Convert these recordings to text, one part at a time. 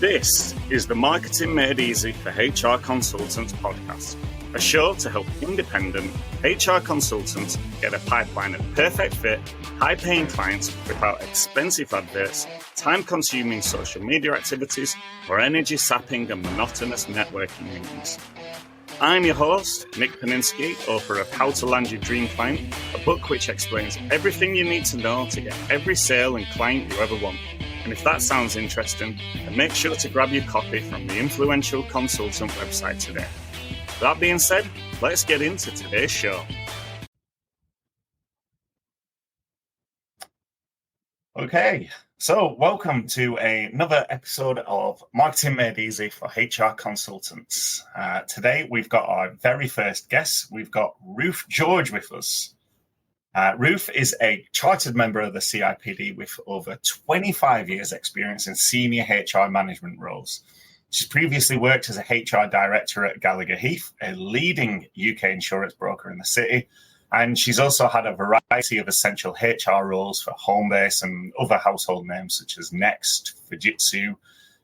This is the Marketing Made Easy for HR Consultants podcast, a show to help independent HR consultants get a pipeline of perfect fit, high-paying clients without expensive adverts, time-consuming social media activities, or energy-sapping and monotonous networking meetings. I'm your host, Nick Paninsky, author of How to Land Your Dream Client, a book which explains everything you need to know to get every sale and client you ever want. And if that sounds interesting, then make sure to grab your copy from the influential consultant website today. That being said, let's get into today's show. Okay, so welcome to another episode of Marketing Made Easy for HR Consultants. Today we've got our very first guest. We've got Ruth George with us. Ruth is a chartered member of the CIPD with over 25 years experience in senior HR management roles. She's previously worked as a HR director at Gallagher Heath, a leading UK insurance broker in the city. And she's also had a variety of essential HR roles for Homebase and other household names such as Next, Fujitsu,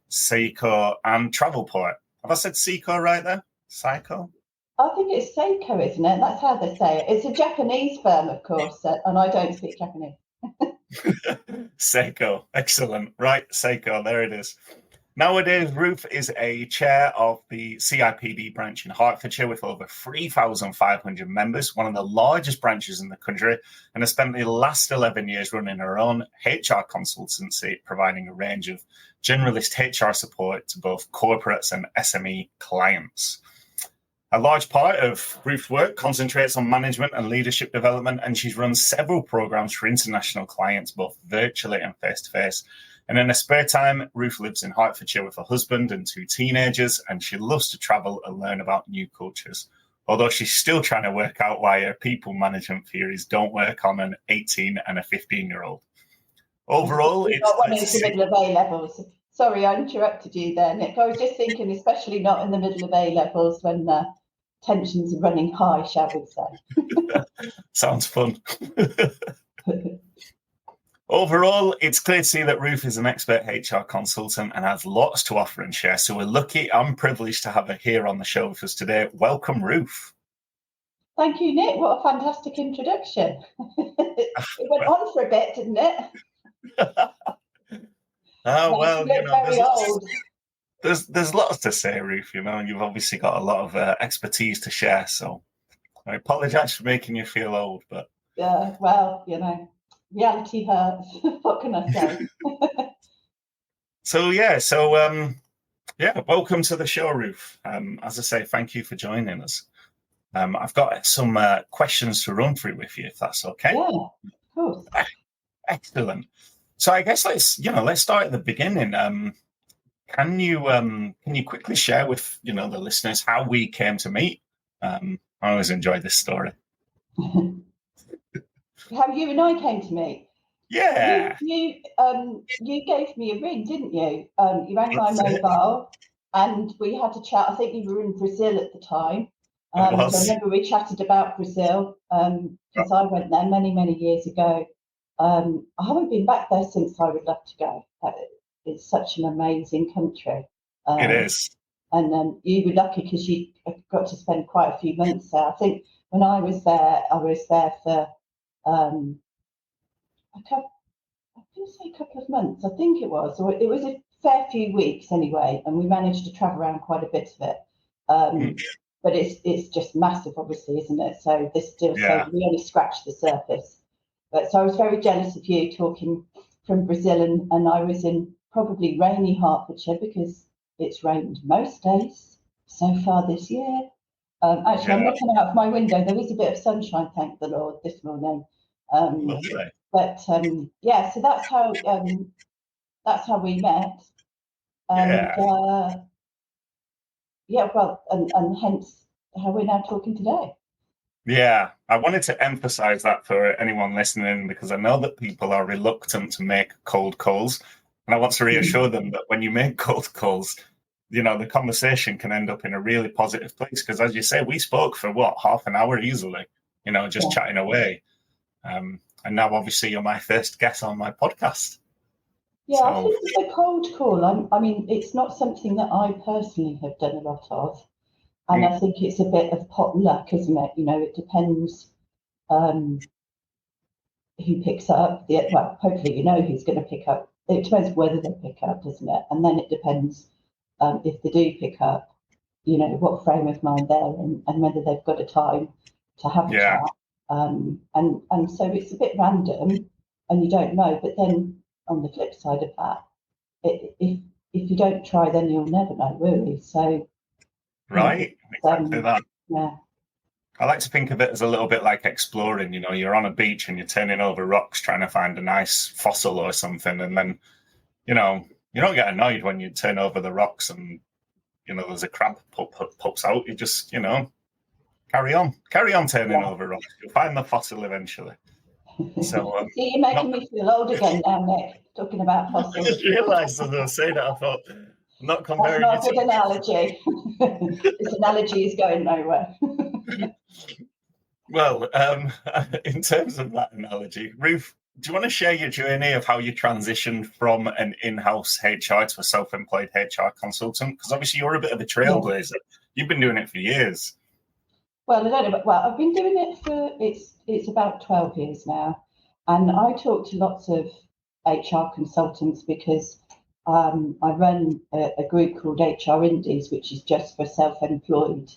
Seiko, and Travelport. Have I said Seiko right there? Seiko? I think it's Seiko, isn't it? That's how they say it. It's a Japanese firm, of course, and I don't speak Japanese. Seiko, excellent. Right, Seiko, there it is. Nowadays, Ruth is a chair of the CIPD branch in Hertfordshire with over 3,500 members, one of the largest branches in the country, and has spent the last 11 years running her own HR consultancy, providing a range of generalist HR support to both corporates and SME clients. A large part of Ruth's work concentrates on management and leadership development, and she's run several programs for international clients, both virtually and face-to-face. And in her spare time, Ruth lives in Hertfordshire with her husband and two teenagers, and she loves to travel and learn about new cultures. Although she's still trying to work out why her people management theories don't work on an 18 and a 15-year-old. Overall, it's not one in the middle of A-levels. Sorry, I interrupted you there, Nick. I was just thinking, especially not in the middle of A-levels when tensions are running high, shall we say. Sounds fun. Overall, it's clear to see that Ruth is an expert HR consultant and has lots to offer and share. So we're lucky and privileged to have her here on the show with us today. Welcome, Ruth. Thank you, Nick. What a fantastic introduction. It went on for a bit, didn't it? Well, you know, very old. There's lots to say, Ruth, you know, and you've obviously got a lot of expertise to share. So I apologise for making you feel old, but... Yeah, well, you know, reality hurts. What can I say? Welcome to the show, Ruth. As I say, thank you for joining us. I've got some questions to run through with you, if that's okay. Yeah, of course. Excellent. So I guess let's start at the beginning. Can you quickly share with the listeners how we came to meet? I always enjoy this story. How you and I came to meet? Yeah. You gave me a ring, didn't you? You rang my mobile, and we had a chat. I think you were in Brazil at the time. So I remember we chatted about Brazil because I went there many, many years ago. I haven't been back there since. I would love to go. It's such an amazing country. It is. And you were lucky because you got to spend quite a few months there. I think when I was there for a couple of months, I think it was, or it was a fair few weeks anyway, and we managed to travel around quite a bit of it. But it's just massive, obviously, isn't it? So this still, so we only scratched the surface. But so I was very jealous of you talking from Brazil, and I was in probably rainy Hertfordshire because it's rained most days so far this year. I'm looking out of my window. There is a bit of sunshine, thank the Lord, this morning. Lovely. But so that's how we met. And and hence how we're now talking today. Yeah, I wanted to emphasize that for anyone listening because I know that people are reluctant to make cold calls. And I want to reassure them that when you make cold calls, the conversation can end up in a really positive place. Because as you say, we spoke for half an hour easily, chatting away. And now obviously you're my first guest on my podcast. Yeah, I think it's a cold call. I mean, it's not something that I personally have done a lot of. And I think it's a bit of pot luck, isn't it? You know, it depends who picks up. Well, hopefully you know who's going to pick up. It depends whether they pick up, doesn't it? And then it depends if they do pick up, you know, what frame of mind they're in and whether they've got a time to have a chat. And so it's a bit random and you don't know. But then on the flip side of that, if you don't try, then you'll never know, will you? So, right, exactly that. Yeah. I like to think of it as a little bit like exploring. You know, you're on a beach and you're turning over rocks trying to find a nice fossil or something, and then, you know, you don't get annoyed when you turn over the rocks and, you know, there's a crab pops out. You just, you know, carry on turning over rocks. You'll find the fossil eventually. So, see, you're making me feel old again now, Nick, talking about fossils. I just realised as I was saying that, I thought, I'm not comparing. That's not a good analogy. This analogy is going nowhere. Well, in terms of that analogy, Ruth, do you want to share your journey of how you transitioned from an in-house HR to a self-employed HR consultant? Because obviously you're a bit of a trailblazer. You've been doing it for years. Well, I don't know. Well, I've been doing it for it's about 12 years now, and I talk to lots of HR consultants because I run a group called HR Indies, which is just for self-employed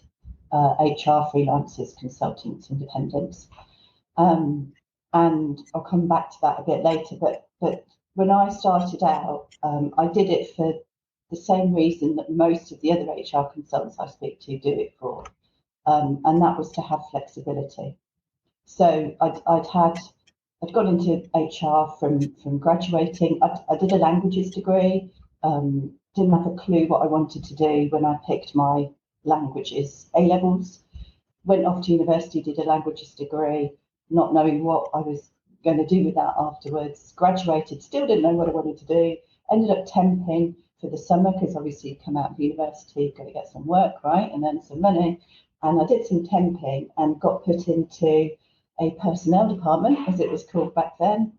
HR freelancers, consultants, independents. And I'll come back to that a bit later. But when I started out, I did it for the same reason that most of the other HR consultants I speak to do it for, and that was to have flexibility. So I'd got into HR from graduating. I did a languages degree. Didn't have a clue what I wanted to do when I picked my languages A-levels. Went off to university, did a languages degree, not knowing what I was going to do with that afterwards. Graduated, still didn't know what I wanted to do. Ended up temping for the summer because obviously you come out of university, got to get some work, right, and earn some money. And I did some temping and got put into a personnel department, as it was called back then,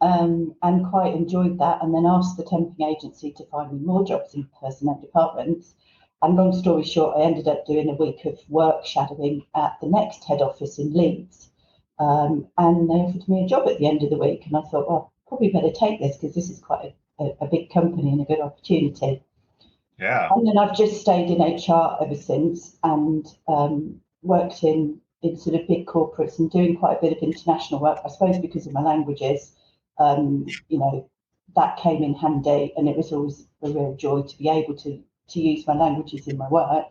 and quite enjoyed that. And then asked the temping agency to find me more jobs in personnel departments. And long story short, I ended up doing a week of work shadowing at the next head office in Leeds. And they offered me a job at the end of the week. And I thought, well, probably better take this because this is quite a big company and a good opportunity. Yeah. And then I've just stayed in HR ever since and worked in sort of big corporates and doing quite a bit of international work, I suppose because of my languages. You know, that came in handy, and it was always a real joy to be able to use my languages in my work.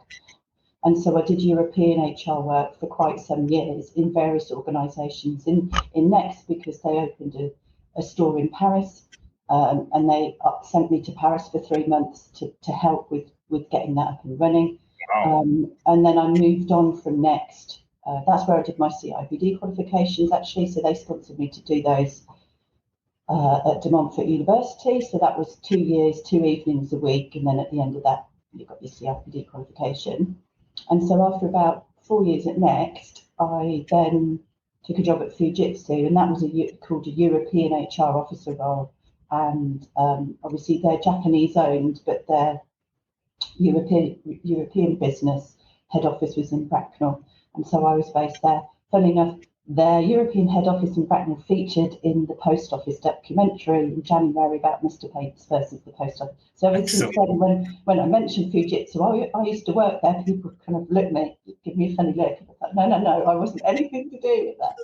And so I did European HR work for quite some years in various organisations in Next because they opened a store in Paris, and they sent me to Paris for 3 months to help with getting that up and running. Wow. And then I moved on from Next. That's where I did my CIPD qualifications, actually. So they sponsored me to do those at De Montfort University. So that was 2 years, 2 evenings a week. And then at the end of that, you got your CIPD qualification. And so after about 4 years at Next, I then took a job at Fujitsu, and that was called a European HR officer role. And obviously they're Japanese owned, but their European business head office was in Bracknell. And so I was based there. Funnily enough, their European head office in Bracknell featured in the Post Office documentary in January about Mr. Pates versus the Post Office. So ever since then, when I mentioned Fujitsu, I used to work there, people kind of looked at me, give me a funny look. And I thought, no, I wasn't anything to do with that.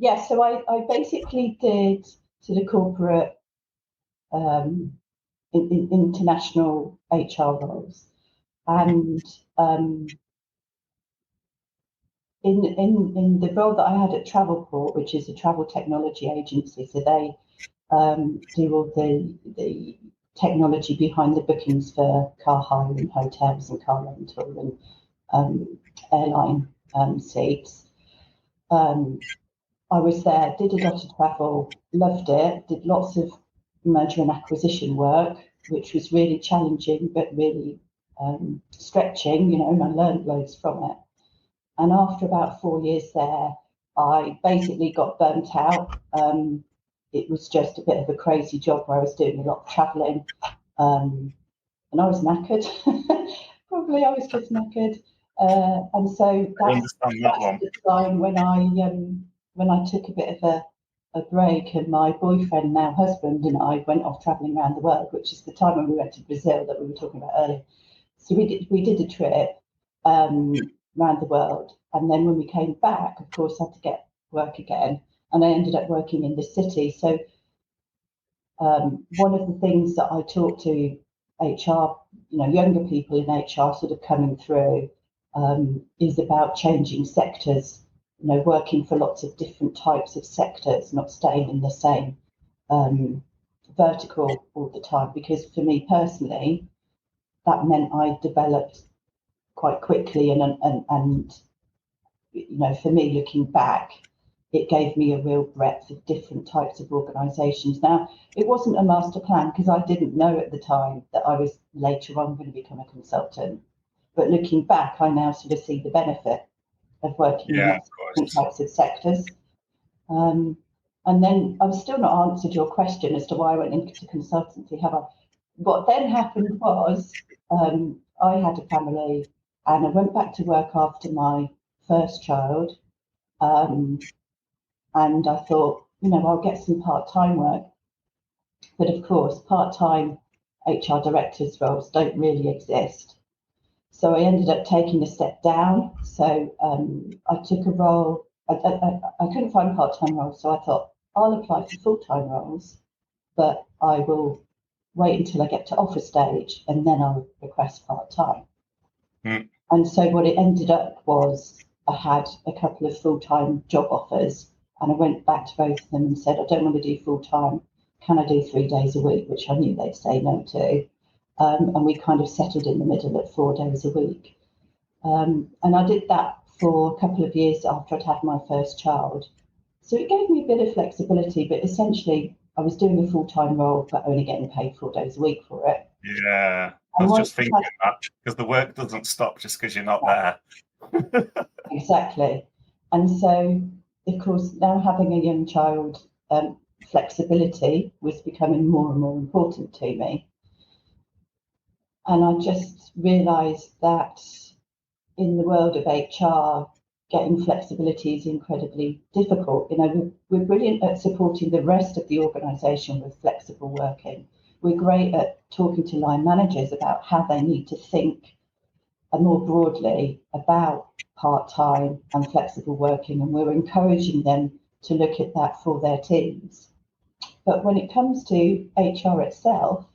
Yeah, so I basically did sort of corporate international HR roles. And in the role that I had at Travelport, which is a travel technology agency, so they do all the technology behind the bookings for car hire and hotels and car rental and airline seats. I was there, did a lot of travel, loved it, did lots of merger and acquisition work, which was really challenging but really stretching, you know, and I learned loads from it. And after about 4 years there, I basically got burnt out. it was just a bit of a crazy job where I was doing a lot of travelling, and I was knackered. Probably I was just knackered, and so that's the time when I took a bit of a break, and my boyfriend, now husband, and I went off travelling around the world, which is the time when we went to Brazil that we were talking about earlier. So we did a trip around the world, and then when we came back, of course, I had to get work again, and I ended up working in the city. So one of the things that I talk to HR, younger people in HR sort of coming through, is about changing sectors, working for lots of different types of sectors, not staying in the same vertical all the time. Because for me personally, that meant I developed quite quickly, and for me, looking back, it gave me a real breadth of different types of organisations. Now, it wasn't a master plan because I didn't know at the time that I was later on going to become a consultant. But looking back, I now sort of see the benefit of working in different types of sectors. And then I've still not answered your question as to why I went into consultancy, have I? What then happened was I had a family, and I went back to work after my first child. And I thought, I'll get some part-time work. But of course, part-time HR directors roles don't really exist. So I ended up taking a step down. So I took a role. I couldn't find part-time roles, so I thought I'll apply for full-time roles, but I will wait until I get to offer stage, and then I'll request part-time. And so what it ended up was I had a couple of full-time job offers, and I went back to both of them and said, I don't want to do full-time. Can I do 3 days a week? Which I knew they'd say no to. And we kind of settled in the middle at 4 days a week. And I did that for a couple of years after I'd had my first child. So it gave me a bit of flexibility, but essentially I was doing a full-time role, but only getting paid 4 days a week for it. Yeah, I was just thinking that, because the work doesn't stop just because you're not there. Exactly. And so, of course, now having a young child, flexibility was becoming more and more important to me. And I just realised that in the world of HR, getting flexibility is incredibly difficult. We're brilliant at supporting the rest of the organisation with flexible working. We're great at talking to line managers about how they need to think more broadly about part-time and flexible working, and we're encouraging them to look at that for their teams. But when it comes to HR itself,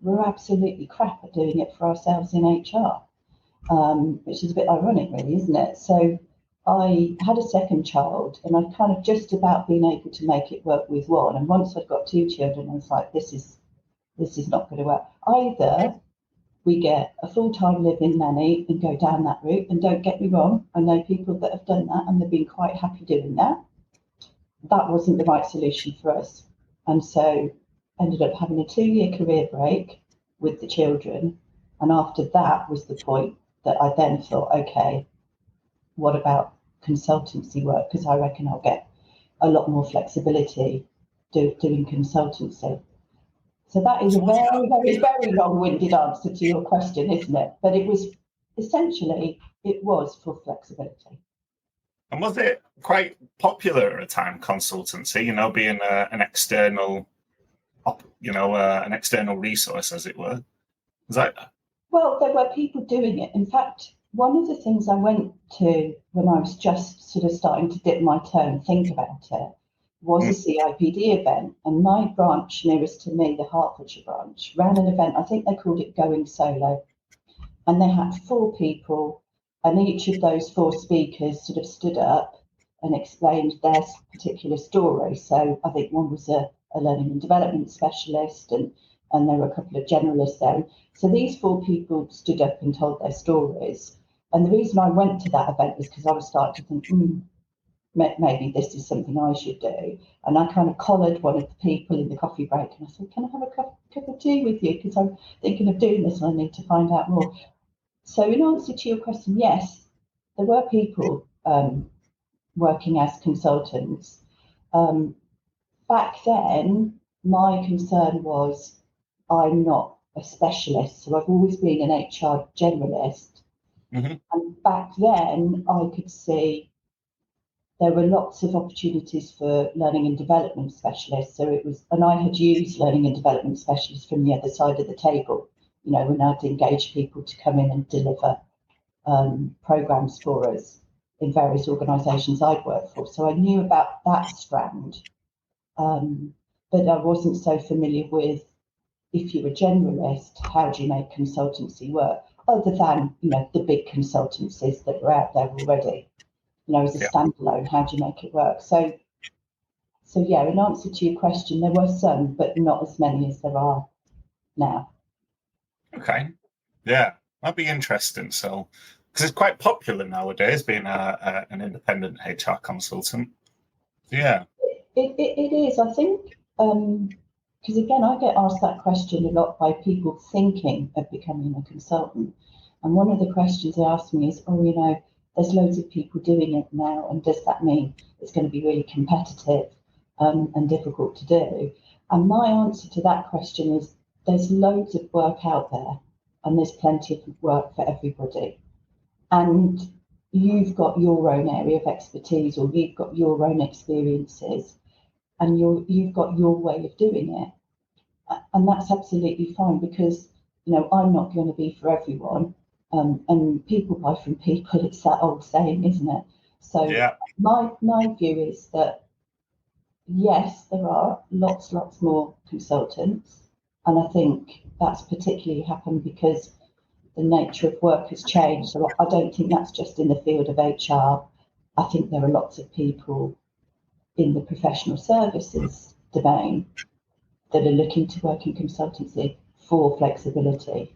we're absolutely crap at doing it for ourselves in HR, which is a bit ironic, really, isn't it? So I had a second child, and I'd kind of just about been able to make it work with one. And once I'd got 2 children, I was like, this is not going to work. Either we get a full-time live-in nanny and go down that route, and don't get me wrong, I know people that have done that and they've been quite happy doing that. That wasn't the right solution for us. And so ended up having a 2-year career break with the children. And after that was the point that I then thought, okay, what about consultancy work? Because I reckon I'll get a lot more flexibility doing consultancy. So that is a very, very, very long-winded answer to your question, isn't it? But it was essentially, it was for flexibility. And was it quite popular at a time, consultancy, being an external, an external resource, as it were? Was that? Well, there were people doing it. In fact, one of the things I went to when I was just sort of starting to dip my toe and think about it was a CIPD event. And my branch nearest to me, the Hertfordshire branch, ran an event. I think they called it Going Solo. And they had 4 people, and each of those 4 speakers sort of stood up and explained their particular story. So I think one was a learning and development specialist, and there were a couple of generalists there. So these 4 people stood up and told their stories. And the reason I went to that event was because I was starting to think, maybe this is something I should do. And I kind of collared one of the people in the coffee break, and I said, can I have a cup of tea with you? Because I'm thinking of doing this and I need to find out more. So in answer to your question, yes, there were people working as consultants. Famine back then, my concern was I'm not a specialist, so I've always been an HR generalist. Mm-hmm. And back then, I could see there were lots of opportunities for learning and development specialists. So it was, and I had used learning and development specialists from the other side of the table, you know, when I'd engage people to come in and deliver programs for us in various organisations I'd worked for. So I knew about that strand, but I wasn't so familiar with, if you're a generalist, how do you make consultancy work, other than, you know, the big consultancies that were out there already. You know, as a standalone, how do you make it work? So yeah, in answer to your question, there were some, but not as many as there are now. Okay, yeah, that'd be interesting. So, because it's quite popular nowadays being an independent HR consultant. Yeah, it is. I think because again, I get asked that question a lot by people thinking of becoming a consultant, and one of the questions they ask me is, "Oh, you know, there's loads of people doing it now, and does that mean it's going to be really competitive and difficult to do?" And my answer to that question is, there's loads of work out there, and there's plenty of work for everybody. And you've got your own area of expertise, or you've got your own experiences, and you've got your way of doing it. And that's absolutely fine, because, you know, I'm not going to be for everyone. And people buy from people, it's that old saying, isn't it? So yeah, my view is that, yes, there are lots more consultants. And I think that's particularly happened because the nature of work has changed. So I don't think that's just in the field of HR. I think there are lots of people in the professional services domain that are looking to work in consultancy for flexibility.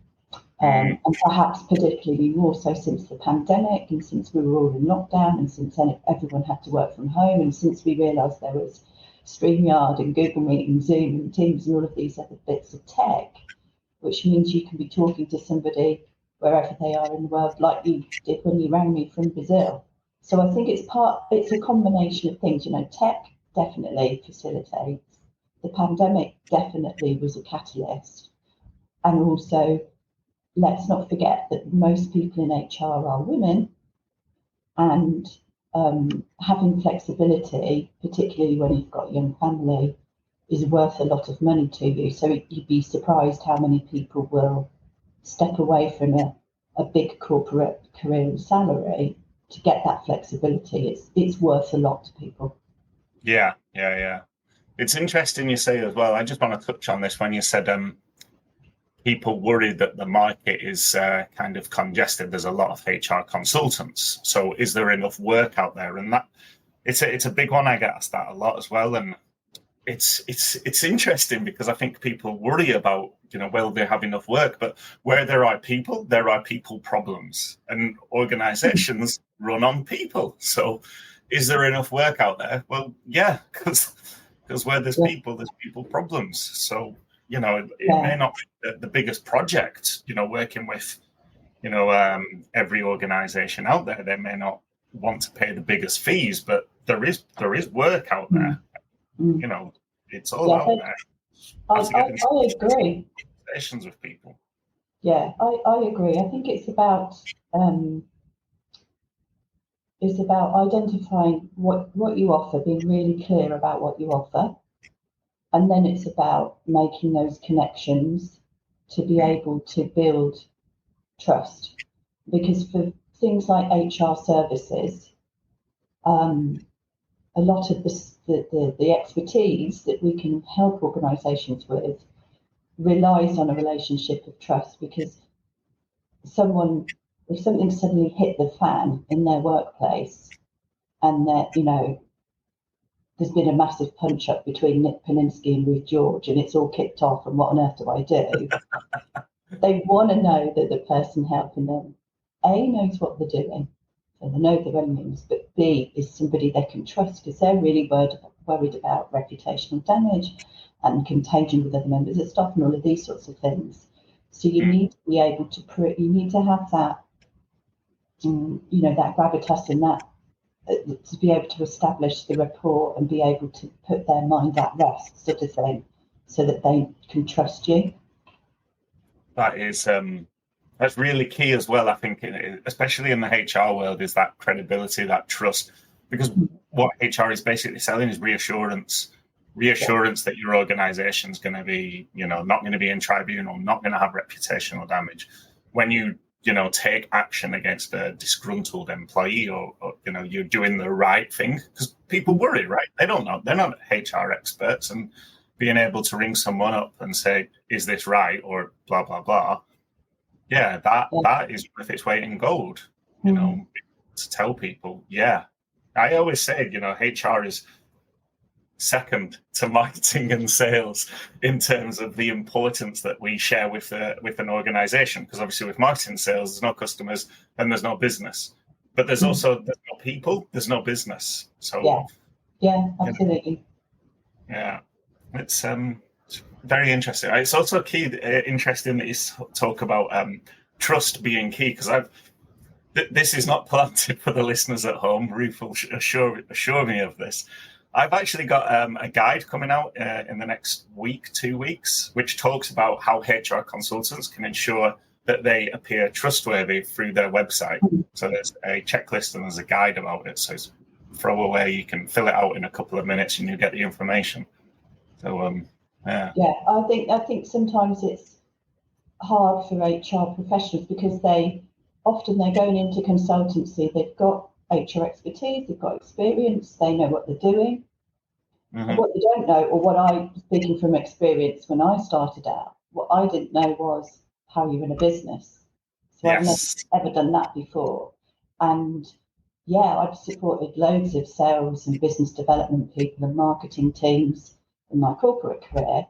And perhaps particularly more so since the pandemic, and since we were all in lockdown, and since everyone had to work from home, and since we realised there was StreamYard and Google Meet and Zoom and Teams and all of these other bits of tech, which means you can be talking to somebody wherever they are in the world, like you did when you rang me from Brazil. So I think it's a combination of things. You know, tech definitely facilitates. The pandemic definitely was a catalyst. And also, let's not forget that most people in HR are women, and having flexibility, particularly when you've got a young family, is worth a lot of money to you. So you'd be surprised how many people will step away from a big corporate career and salary to get that flexibility. It's worth a lot to people. yeah. It's interesting you say as well. I just want to touch on this when you said people worry that the market is kind of congested. There's a lot of HR consultants. So is there enough work out there? And that it's a big one. I get asked that a lot as well. And it's interesting because I think people worry about, you know, will they have enough work? But where there are people problems, and organizations run on people. So is there enough work out there? Well, yeah, because where there's people problems. So, you know, it may not be the biggest project, you know, working with, you know, every organization out there. They may not want to pay the biggest fees, but there is work out there. You know, it's all out there. I agree. Conversations with people. Yeah, I agree. I think it's about identifying what you offer, being really clear about what you offer, and then it's about making those connections to be able to build trust. Because for things like HR services, a lot of the expertise that we can help organisations with relies on a relationship of trust, because if something suddenly hit the fan in their workplace, and that, you know, there's been a massive punch up between Nick Paninsky and Ruth George, and it's all kicked off, and what on earth do I do? They want to know that the person helping them, A, knows what they're doing, so they know their onions, but B, is somebody they can trust, because they're really worried about reputational damage and contagion with other members of staff and all of these sorts of things. So you need to be able to you need to have that, you know, that gravitas and that to be able to establish the rapport and be able to put their mind at rest, sort of thing, so that they can trust you. That is that's really key as well. I think, especially in the HR world, is that credibility, that trust, because what HR is basically selling is reassurance that your organization's going to be, not going to be in tribunal, not going to have reputational damage. When you take action against a disgruntled employee, or you're doing the right thing, because people worry, right? They don't know. They're not HR experts, and being able to ring someone up and say, is this right? Or blah, blah, blah. Yeah, that is worth its weight in gold, to tell people. Yeah. I always say, HR is second to marketing and sales in terms of the importance that we share with an organization. Because obviously with marketing and sales, there's no customers and there's no business. But there's also there's no people, there's no business. So yeah, absolutely. It's very interesting. It's also interesting that you talk about trust being key, because this is not planted for the listeners at home. Ruth will assure me of this. I've actually got a guide coming out in the next week, 2 weeks, which talks about how HR consultants can ensure that they appear trustworthy through their website. So there's a checklist and there's a guide about it. So it's throwaway. You can fill it out in a couple of minutes and you get the information. So yeah, I think sometimes it's hard for HR professionals because they're going into consultancy. They've got HR expertise, they've got experience, they know what they're doing. And what they don't know, or what I'm speaking from experience when I started out, what I didn't know was how you run a business. So I've never ever done that before. And I've supported loads of sales and business development people and marketing teams in my corporate career,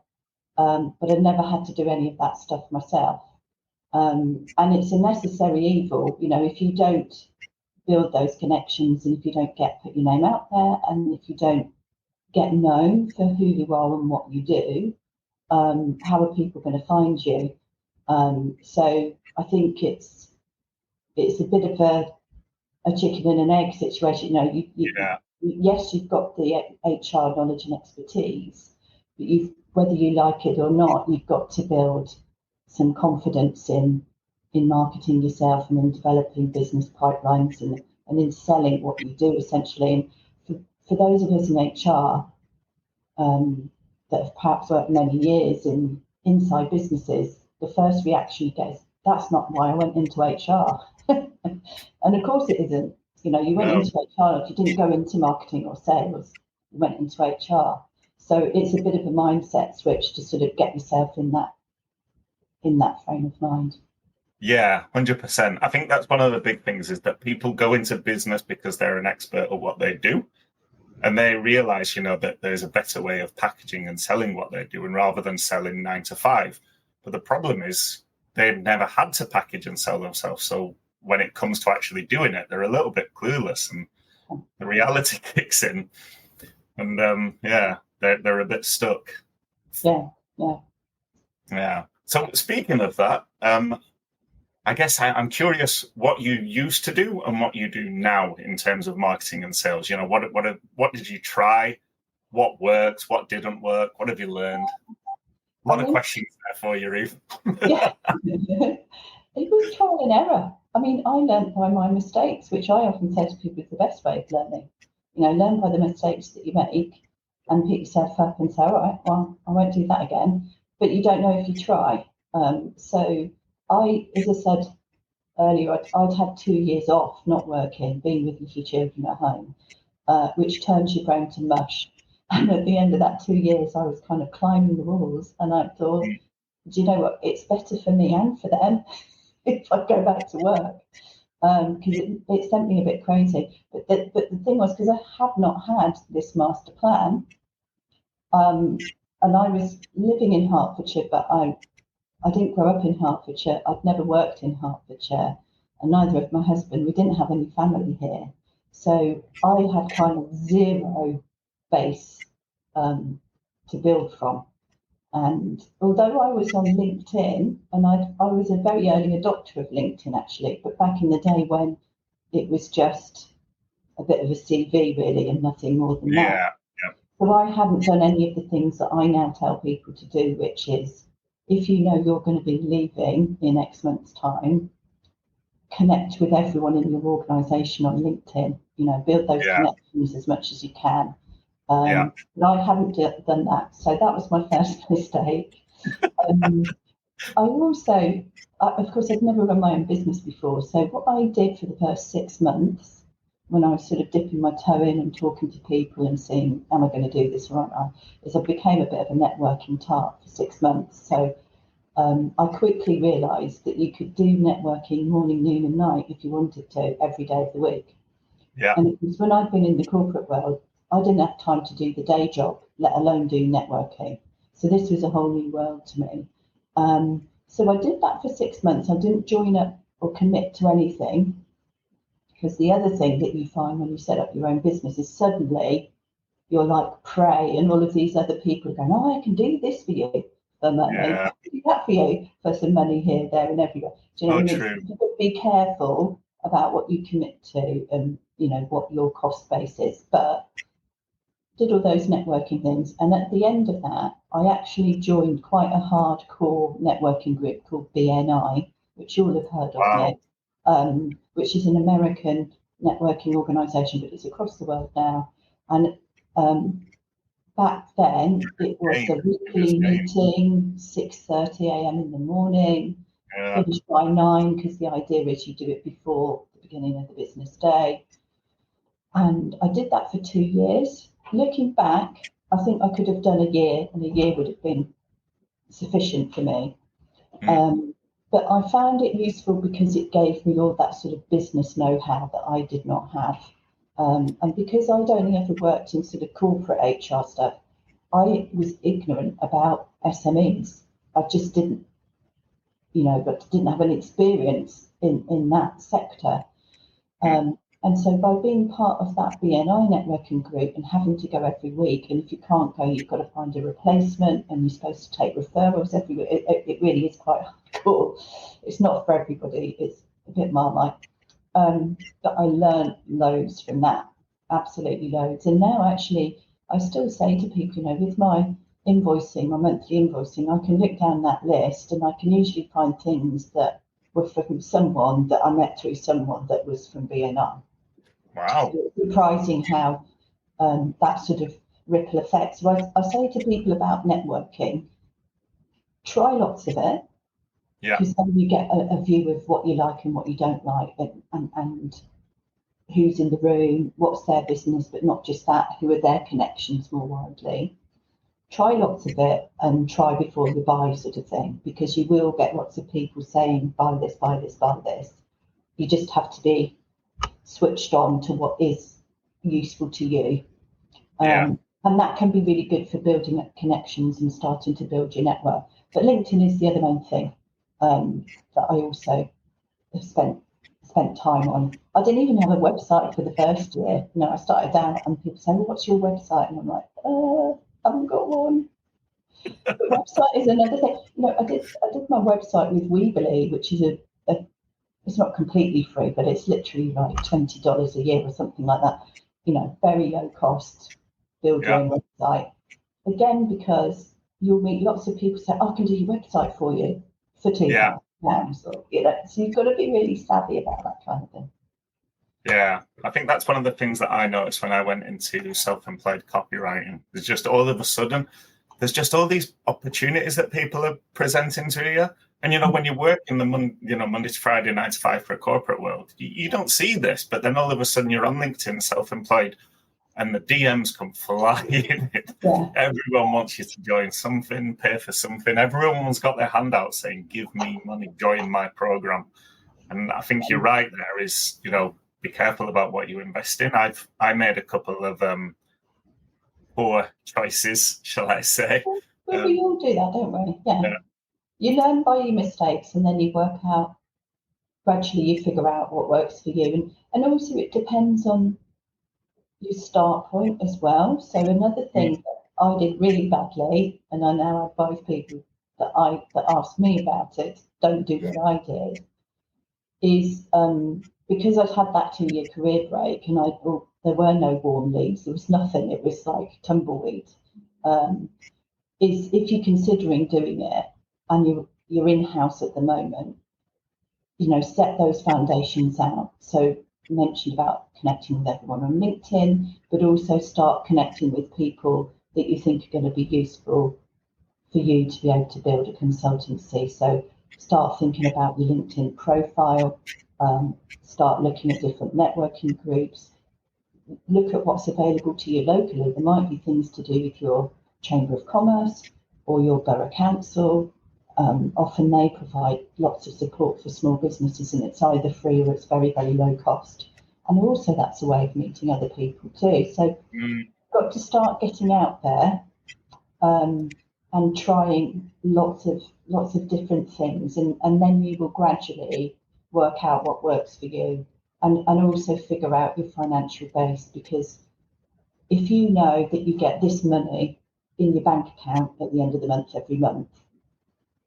but I've never had to do any of that stuff myself. And it's a necessary evil, if you don't build those connections, and if you don't put your name out there, and if you don't get known for who you are and what you do, how are people going to find you? So I think it's a bit of a chicken and an egg situation. Yes, you've got the HR knowledge and expertise, but whether you like it or not, you've got to build some confidence in marketing yourself and in developing business pipelines and in selling what you do, essentially. And for those of us in HR that have perhaps worked many years inside businesses, the first reaction you get is, that's not why I went into HR. And of course it isn't. You went into HR, if you didn't go into marketing or sales, you went into HR. So it's a bit of a mindset switch to sort of get yourself in that frame of mind. Yeah, 100%. I think that's one of the big things, is that people go into business because they're an expert at what they do. And they realize, that there's a better way of packaging and selling what they're doing rather than selling 9 to 5. But the problem is they've never had to package and sell themselves. So when it comes to actually doing it, they're a little bit clueless, and the reality kicks in. And they're a bit stuck. Yeah. So speaking of that, I guess I'm curious what you used to do and what you do now in terms of marketing and sales. What did you try? What worked? What didn't work? What have you learned? A lot of questions there for you, Ruth. Yeah, it was trial and error. I learned by my mistakes, which I often say to people is the best way of learning. Learn by the mistakes that you make and pick yourself up and say, all right, well, I won't do that again. But you don't know if you try. So as I said earlier, I'd had 2 years off, not working, being with little children at home, which turns your brain to mush. And at the end of that 2 years, I was kind of climbing the walls, and I thought, do you know what? It's better for me and for them if I go back to work, because it sent me a bit crazy. But the thing was, because I have not had this master plan, and I was living in Hertfordshire, but I didn't grow up in Hertfordshire. I'd never worked in Hertfordshire, and neither of my husband. We didn't have any family here. So I had kind of zero base to build from. And although I was on LinkedIn, and I was a very early adopter of LinkedIn, actually, but back in the day when it was just a bit of a CV really, and nothing more than that. Yeah. So I hadn't done any of the things that I now tell people to do, which is, if you know you're going to be leaving in X months' time, connect with everyone in your organisation on LinkedIn. Build those connections as much as you can. But I hadn't done that, so that was my first mistake. I also, of course, I'd never run my own business before. So what I did for the first 6 months, when I was sort of dipping my toe in and talking to people and seeing, am I going to do this or aren't I, is I became a bit of a networking tart for 6 months. So I quickly realised that you could do networking morning, noon and night if you wanted to, every day of the week. Yeah. And it was when I'd been in the corporate world, I didn't have time to do the day job, let alone do networking. So this was a whole new world to me. So I did that for 6 months. I didn't join up or commit to anything, because the other thing that you find when you set up your own business is suddenly you're like prey, and all of these other people are going, oh, I can do this for you for money, I can do that for you for some money here, there and everywhere. Do you know what I mean? True. You've got to be careful about what you commit to and, what your cost base is. But did all those networking things. And at the end of that, I actually joined quite a hardcore networking group called BNI, which you'll have heard of, Nick, which is an American networking organisation, but it's across the world now. And back then, it was a weekly meeting, 6:30 a.m. in the morning, finished by 9, because the idea is you do it before the beginning of the business day. And I did that for 2 years. Looking back, I think I could have done a year, and a year would have been sufficient for me. But I found it useful because it gave me all that sort of business know-how that I did not have. And because I'd only ever worked in sort of corporate HR stuff, I was ignorant about SMEs. I just didn't, but didn't have any experience in that sector. And so by being part of that BNI networking group and having to go every week, and if you can't go, you've got to find a replacement, and you're supposed to take referrals every week. It really is quite hardcore. It's not for everybody. It's a bit marmite. But I learned loads from that, absolutely loads. And now actually, I still say to people, with my invoicing, my monthly invoicing, I can look down that list and I can usually find things that were from someone that I met through someone that was from BNI. Wow. So it's surprising how that sort of ripple effect. So I say to people about networking, try lots of it, because then you get a view of what you like and what you don't like, and who's in the room, what's their business, but not just that, who are their connections more widely. Try lots of it and try before you buy, sort of thing, because you will get lots of people saying, buy this, buy this, buy this. You just have to be switched on to what is useful to you. And that can be really good for building up connections and starting to build your network. But LinkedIn is the other main thing that I also have spent time on. I didn't even have a website for the first year. I started down and people say, well, what's your website? And I'm like, I haven't got one. But website is another thing. I did my website with Weebly, which is it's not completely free, but it's literally like $20 a year or something like that. Very low cost, build your own website. Again, because you'll meet lots of people say, I can do your website for you for £2. So you've got to be really savvy about that kind of thing. Yeah, I think that's one of the things that I noticed when I went into self-employed copywriting. There's just all of a sudden, there's just all these opportunities that people are presenting to you. And, when you work in the Monday to Friday, 9 to 5 for a corporate world, you don't see this. But then all of a sudden you're on LinkedIn, self-employed, and the DMs come flying. Everyone wants you to join something, pay for something. Everyone's got their hand out saying, give me money, join my program. And I think you're right there is, be careful about what you invest in. I made a couple of poor choices, shall I say. Well, we all do that, don't we? Yeah. You learn by your mistakes, and then you work out, gradually you figure out what works for you. And also it depends on your start point as well. So another thing that I did really badly, and I now advise people that ask me about it, don't do what I did, is because I'd had that 2-year career break, and there were no warm leads, there was nothing, it was like tumbleweed. Is if you're considering doing it and you're in-house at the moment, set those foundations out. So you mentioned about connecting with everyone on LinkedIn, but also start connecting with people that you think are going to be useful for you to be able to build a consultancy. So start thinking about your LinkedIn profile, start looking at different networking groups, look at what's available to you locally. There might be things to do with your Chamber of Commerce or your borough council. Often they provide lots of support for small businesses, and it's either free or it's very, very low cost. And also that's a way of meeting other people too. So got to start getting out there and trying lots of different things, and then you will gradually work out what works for you, and also figure out your financial base, because if you know that you get this money in your bank account at the end of the month every month,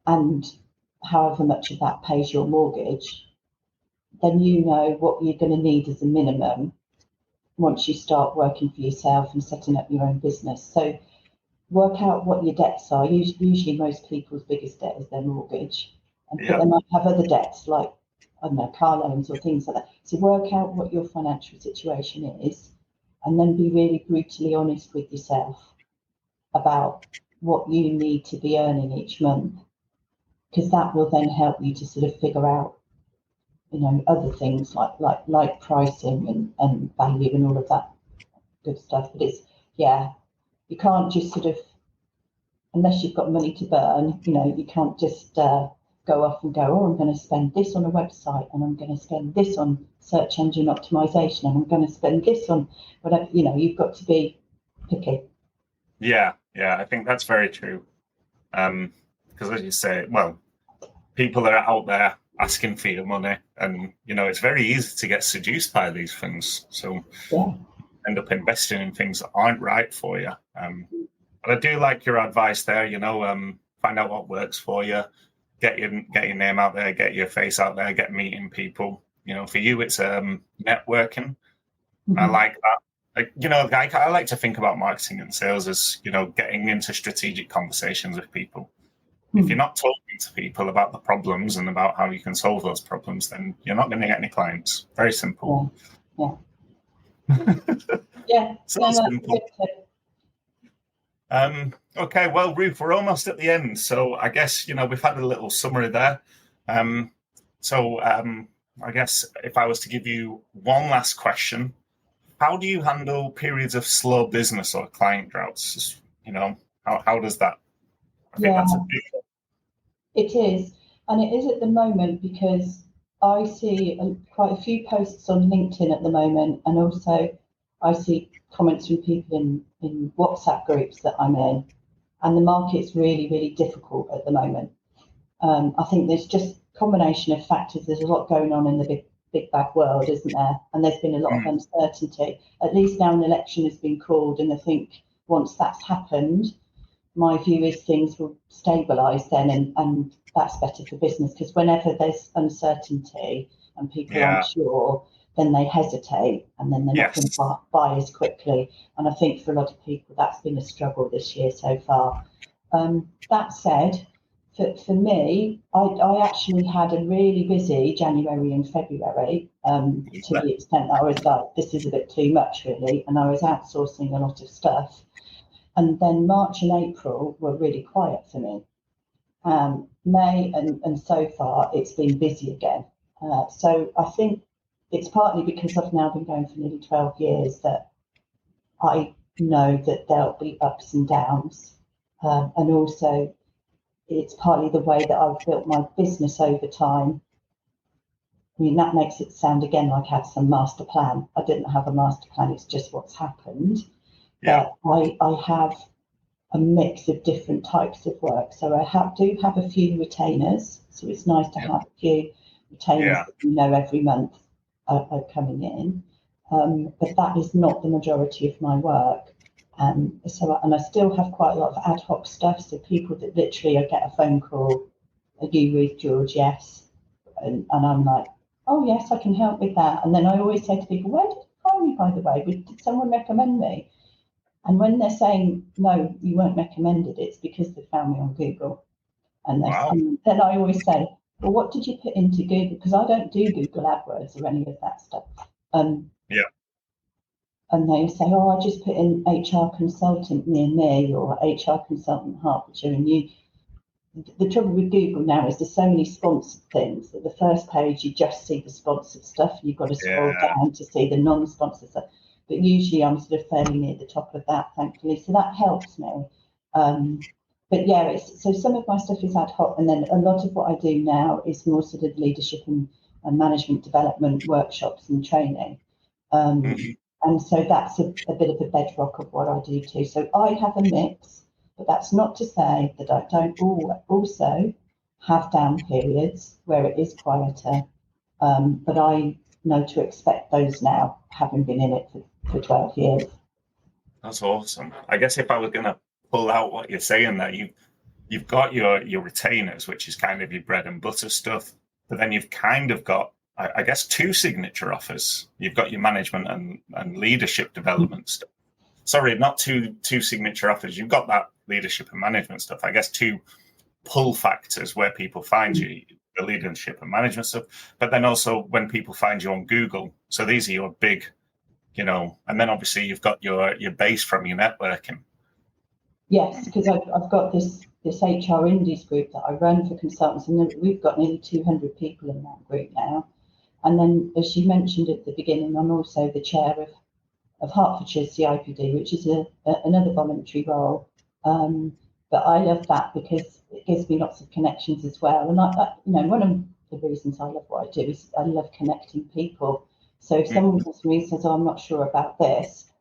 and however much of that pays your mortgage, then you know what you're going to need as a minimum once you start working for yourself and setting up your own business. So work out what your debts are. Usually most people's biggest debt is their mortgage, and they might have other debts like, I don't know, car loans or things like that. So work out what your financial situation is, and then be really brutally honest with yourself about what you need to be earning each month, because that will then help you to sort of figure out, other things like pricing and value and all of that good stuff. But you can't just sort of, unless you've got money to burn, you can't just go off and go, oh, I'm going to spend this on a website, and I'm going to spend this on search engine optimization, and I'm going to spend this on whatever. You've got to be picky. Yeah, I think that's very true. Because as you say, well, people are out there asking for your money, and it's very easy to get seduced by these things. So end up investing in things that aren't right for you. But I do like your advice there. Find out what works for you. Get your name out there. Get your face out there. Get meeting people. For you, it's networking. Mm-hmm. I like that. I like to think about marketing and sales as getting into strategic conversations with people. If you're not talking to people about the problems and about how you can solve those problems, then you're not going to get any clients. Very simple. Yeah. So simple. Okay, well, Ruth, we're almost at the end. So I guess, we've had a little summary there. I guess if I was to give you one last question, how do you handle periods of slow business or client droughts? How does that? I think that's a big. It is, and it is at the moment, because I see quite a few posts on LinkedIn at the moment, and also I see comments from people in WhatsApp groups that I'm in, and the market's really, really difficult at the moment. I think there's just a combination of factors. There's a lot going on in the big bad world, isn't there? And there's been a lot of uncertainty. At least now an election has been called, and I think once that's happened, my view is things will stabilise then, and that's better for business, because whenever there's uncertainty and people aren't sure, then they hesitate, and then they're not going to buy as quickly. And I think for a lot of people, that's been a struggle this year so far. That said, for me, I actually had a really busy January and February, to the extent that I was like, this is a bit too much, really, and I was outsourcing a lot of stuff. And then March and April were really quiet for me. May and so far it's been busy again. So I think it's partly because I've now been going for nearly 12 years that I know that there'll be ups and downs. And also it's partly the way that I've built my business over time. I mean, that makes it sound again like I had some master plan. I didn't have a master plan, it's just what's happened. But I have a mix of different types of work. So I do have a few retainers. So it's nice to have a few retainers that every month are coming in. But that is not the majority of my work. And I still have quite a lot of ad hoc stuff. So people that literally I get a phone call, are you Ruth George? Yes. And I'm like, oh yes, I can help with that. And then I always say to people, where did you find tell me, by the way, did someone recommend me? And when they're saying, no, you weren't recommended, it's because they found me on Google. And then I always say, well, what did you put into Google? Because I don't do Google AdWords or any of that stuff. And they say, oh, I just put in HR consultant near me or HR consultant Hertfordshire. And the trouble with Google now is there's so many sponsored things that the first page you just see the sponsored stuff. You've got to scroll down to see the non-sponsored stuff. But usually I'm sort of fairly near the top of that, thankfully. So that helps me. But yeah, so some of my stuff is ad hoc, and then a lot of what I do now is more sort of leadership and management development workshops and training. And so that's a bit of a bedrock of what I do too. So I have a mix, but that's not to say that I don't also have down periods where it is quieter. But I know to expect those now, having been in it for 12 years. That's awesome. I guess if I was going to pull out what you're saying there, you've got your retainers, which is kind of your bread and butter stuff, but then you've kind of got, I guess, two signature offers. You've got your management and leadership development stuff. Sorry, not two signature offers. You've got that leadership and management stuff. I guess two pull factors where people find you, the leadership and management stuff, but then also when people find you on Google. So these are your big, and then obviously you've got your base from your networking. Yes, because I've got this HR Indies group that I run for consultants, and we've got nearly 200 people in that group now. And then, as you mentioned at the beginning, I'm also the chair of Hertfordshire CIPD, which is another voluntary role. But I love that because it gives me lots of connections as well. And one of the reasons I love what I do is I love connecting people. So if someone comes to me and says, "Oh, I'm not sure about this,"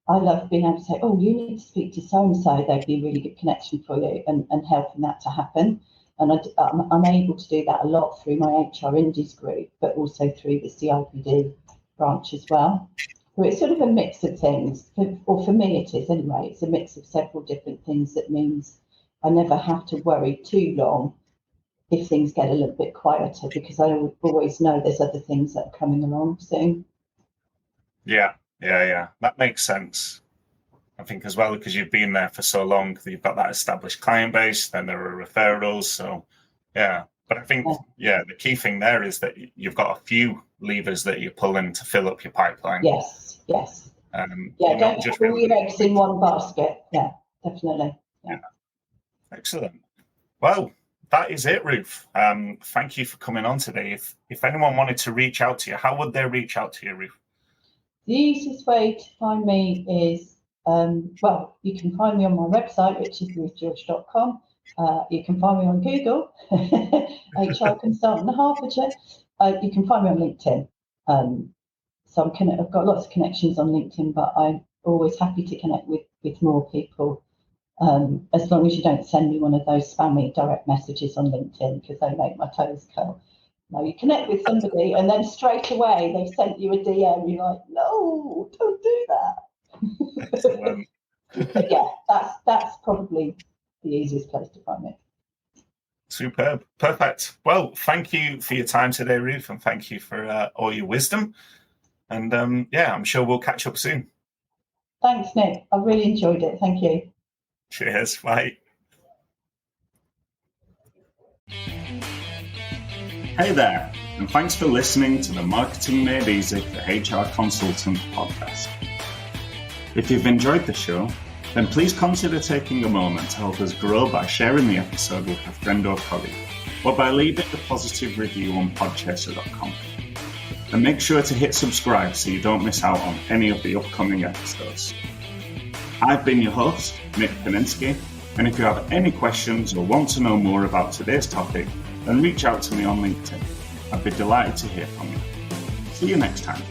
I love being able to say, "Oh, you need to speak to so-and-so. They'd be a really good connection for you," and helping that to happen. And I'm able to do that a lot through my HR Indies group, but also through the CIPD branch as well. So it's sort of a mix of things, or for me it is anyway. It's a mix of several different things that means I never have to worry too long if things get a little bit quieter, because I always know there's other things that are coming along soon. Yeah. That makes sense. I think as well, because you've been there for so long, you've got that established client base, then there are referrals. So, yeah. But I think, the key thing there is that you've got a few levers that you're pulling to fill up your pipeline. Yes. Don't just put all your eggs in one basket. Yeah, definitely. Yeah. Excellent. Well, that is it, Ruth. Thank you for coming on today. If anyone wanted to reach out to you, how would they reach out to you, Ruth? The easiest way to find me is, you can find me on my website, which is ruthgeorge.com. You can find me on Google, HR Consultant Hertfordshire. You can find me on LinkedIn. So I've got lots of connections on LinkedIn, but I'm always happy to connect with more people, as long as you don't send me one of those spammy direct messages on LinkedIn, because they make my toes curl. No, you connect with somebody and then straight away they've sent you a DM. You're like, no, don't do that. But yeah, that's probably the easiest place to find me. Superb. Perfect. Well, thank you for your time today, Ruth, and thank you for all your wisdom. And I'm sure we'll catch up soon. Thanks, Nick. I really enjoyed it. Thank you. Cheers. Bye. Hey there, and thanks for listening to the Marketing Made Easy for HR Consultant podcast. If you've enjoyed the show, then please consider taking a moment to help us grow by sharing the episode with a friend or colleague, or by leaving a positive review on podchaser.com. And make sure to hit subscribe so you don't miss out on any of the upcoming episodes. I've been your host, Nick Paninsky, and if you have any questions or want to know more about today's topic, then reach out to me on LinkedIn. I'd be delighted to hear from you. See you next time.